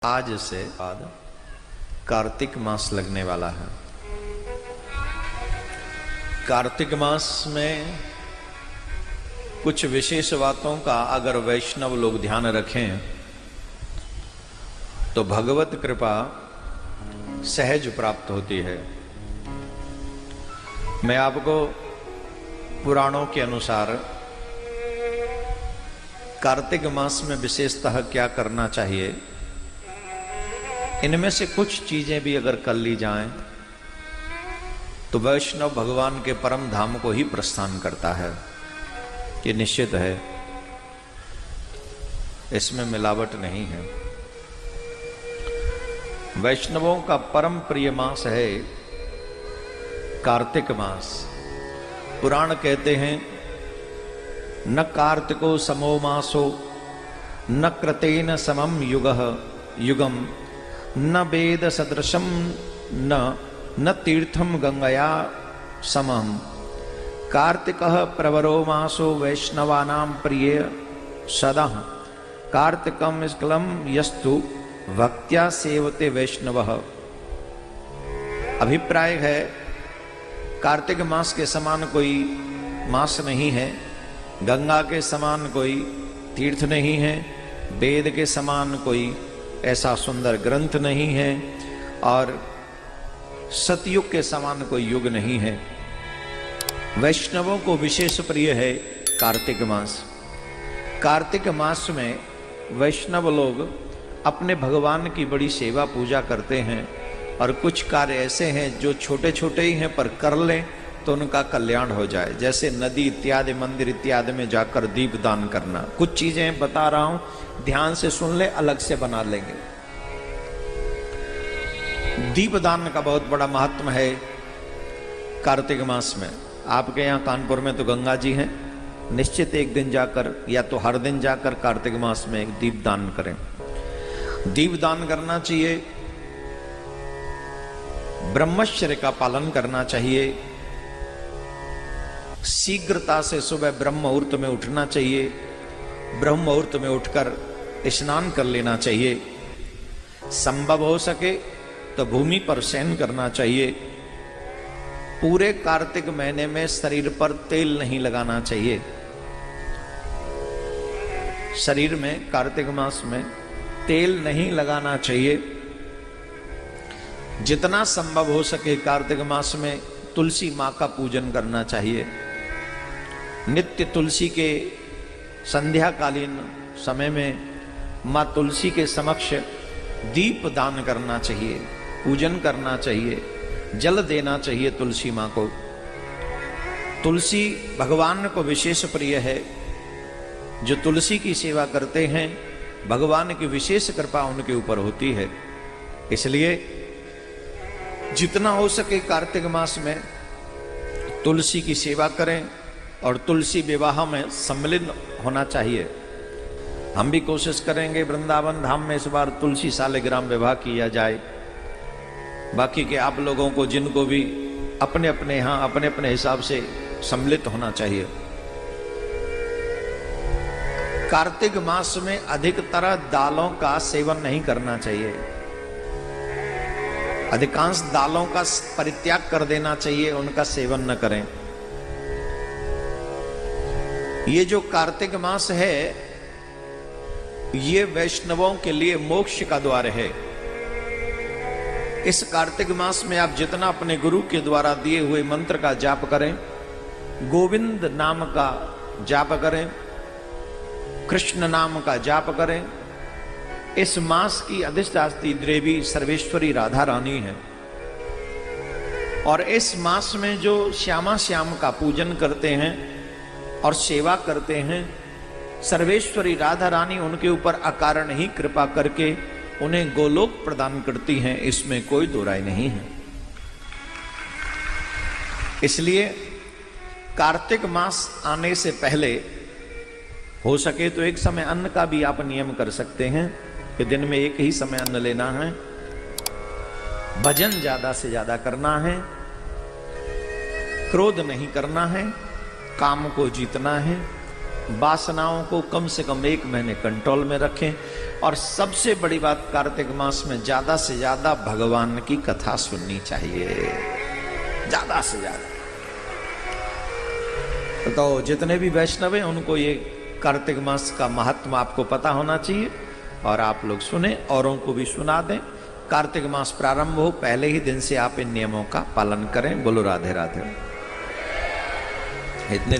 आज से बाद कार्तिक मास लगने वाला है। कार्तिक मास में कुछ विशेष बातों का अगर वैष्णव लोग ध्यान रखें तो भगवत कृपा सहज प्राप्त होती है। मैं आपको पुराणों के अनुसार कार्तिक मास में विशेषतः क्या करना चाहिए, इनमें से कुछ चीजें भी अगर कर ली जाएं तो वैष्णव भगवान के परम धाम को ही प्रस्थान करता है। ये निश्चित है, इसमें मिलावट नहीं है। वैष्णवों का परम प्रिय मास है कार्तिक मास। पुराण कहते हैं न कार्तिको समो मासो न कृतेन समम युगम न वेद सदृशम न तीर्थम गंगया समम। कार्तिकः प्रवरो मासो वैष्णवानां प्रिय सदा। कार्तिकम स्कलम यस्तु भक्त्या सेवते वैष्णवः। अभिप्राय है कार्तिक मास के समान कोई मास नहीं है, गंगा के समान कोई तीर्थ नहीं है, वेद के समान कोई ऐसा सुंदर ग्रंथ नहीं है और सतयुग के समान कोई युग नहीं है। वैष्णवों को विशेष प्रिय है कार्तिक मास। कार्तिक मास में वैष्णव लोग अपने भगवान की बड़ी सेवा पूजा करते हैं और कुछ कार्य ऐसे हैं जो छोटे छोटे ही हैं पर कर लें तो उनका कल्याण हो जाए। जैसे नदी इत्यादि मंदिर इत्यादि में जाकर दीप दान करना। कुछ चीजें बता रहा हूं, ध्यान से सुन ले, अलग से बना लेंगे। दीप दान का बहुत बड़ा महत्व है कार्तिक मास में। आपके यहाँ कानपुर में तो गंगा जी हैं, निश्चित एक दिन जाकर या तो हर दिन जाकर कार्तिक मास में एक दीप दान करें। दीप दान करना चाहिए, ब्रह्मचर्य का पालन करना चाहिए, शीघ्रता से सुबह ब्रह्म मुहूर्त में उठना चाहिए, ब्रह्म मुहूर्त में उठकर स्नान कर लेना चाहिए, संभव हो सके तो भूमि पर शयन करना चाहिए। पूरे कार्तिक महीने में शरीर पर तेल नहीं लगाना चाहिए। शरीर में कार्तिक मास में तेल नहीं लगाना चाहिए। जितना संभव हो सके कार्तिक मास में तुलसी माँ का पूजन करना चाहिए। नित्य तुलसी के संध्याकालीन समय में माँ तुलसी के समक्ष दीप दान करना चाहिए, पूजन करना चाहिए, जल देना चाहिए तुलसी माँ को। तुलसी भगवान को विशेष प्रिय है। जो तुलसी की सेवा करते हैं भगवान की विशेष कृपा उनके ऊपर होती है। इसलिए जितना हो सके कार्तिक मास में तुलसी की सेवा करें और तुलसी विवाह में सम्मिलित होना चाहिए। हम भी कोशिश करेंगे वृंदावन धाम में इस बार तुलसी सालिग्राम विवाह किया जाए। बाकी के आप लोगों को जिनको भी अपने अपने यहाँ अपने अपने हिसाब से सम्मिलित होना चाहिए। कार्तिक मास में अधिकतर दालों का सेवन नहीं करना चाहिए। अधिकांश दालों का परित्याग कर देना चाहिए, उनका सेवन न करें। ये जो कार्तिक मास है ये वैष्णवों के लिए मोक्ष का द्वार है। इस कार्तिक मास में आप जितना अपने गुरु के द्वारा दिए हुए मंत्र का जाप करें, गोविंद नाम का जाप करें, कृष्ण नाम का जाप करें। इस मास की अधिष्ठात्री देवी सर्वेश्वरी राधा रानी है और इस मास में जो श्यामा श्याम का पूजन करते हैं और सेवा करते हैं, सर्वेश्वरी राधा रानी उनके ऊपर अकारण ही कृपा करके उन्हें गोलोक प्रदान करती हैं। इसमें कोई दो राय नहीं है। इसलिए कार्तिक मास आने से पहले हो सके तो एक समय अन्न का भी आप नियम कर सकते हैं कि दिन में एक ही समय अन्न लेना है। भजन ज्यादा से ज्यादा करना है, क्रोध नहीं करना है, काम को जीतना है, वासनाओं को कम से कम 1 महीने कंट्रोल में रखें। और सबसे बड़ी बात, कार्तिक मास में ज्यादा से ज्यादा भगवान की कथा सुननी चाहिए, ज्यादा से ज्यादा। तो जितने भी वैष्णव हैं उनको ये कार्तिक मास का महत्व आपको पता होना चाहिए, और आप लोग सुने, औरों को भी सुना दें। कार्तिक मास प्रारंभ हो पहले ही दिन से आप इन नियमों का पालन करें। बोलो राधे राधे। इतने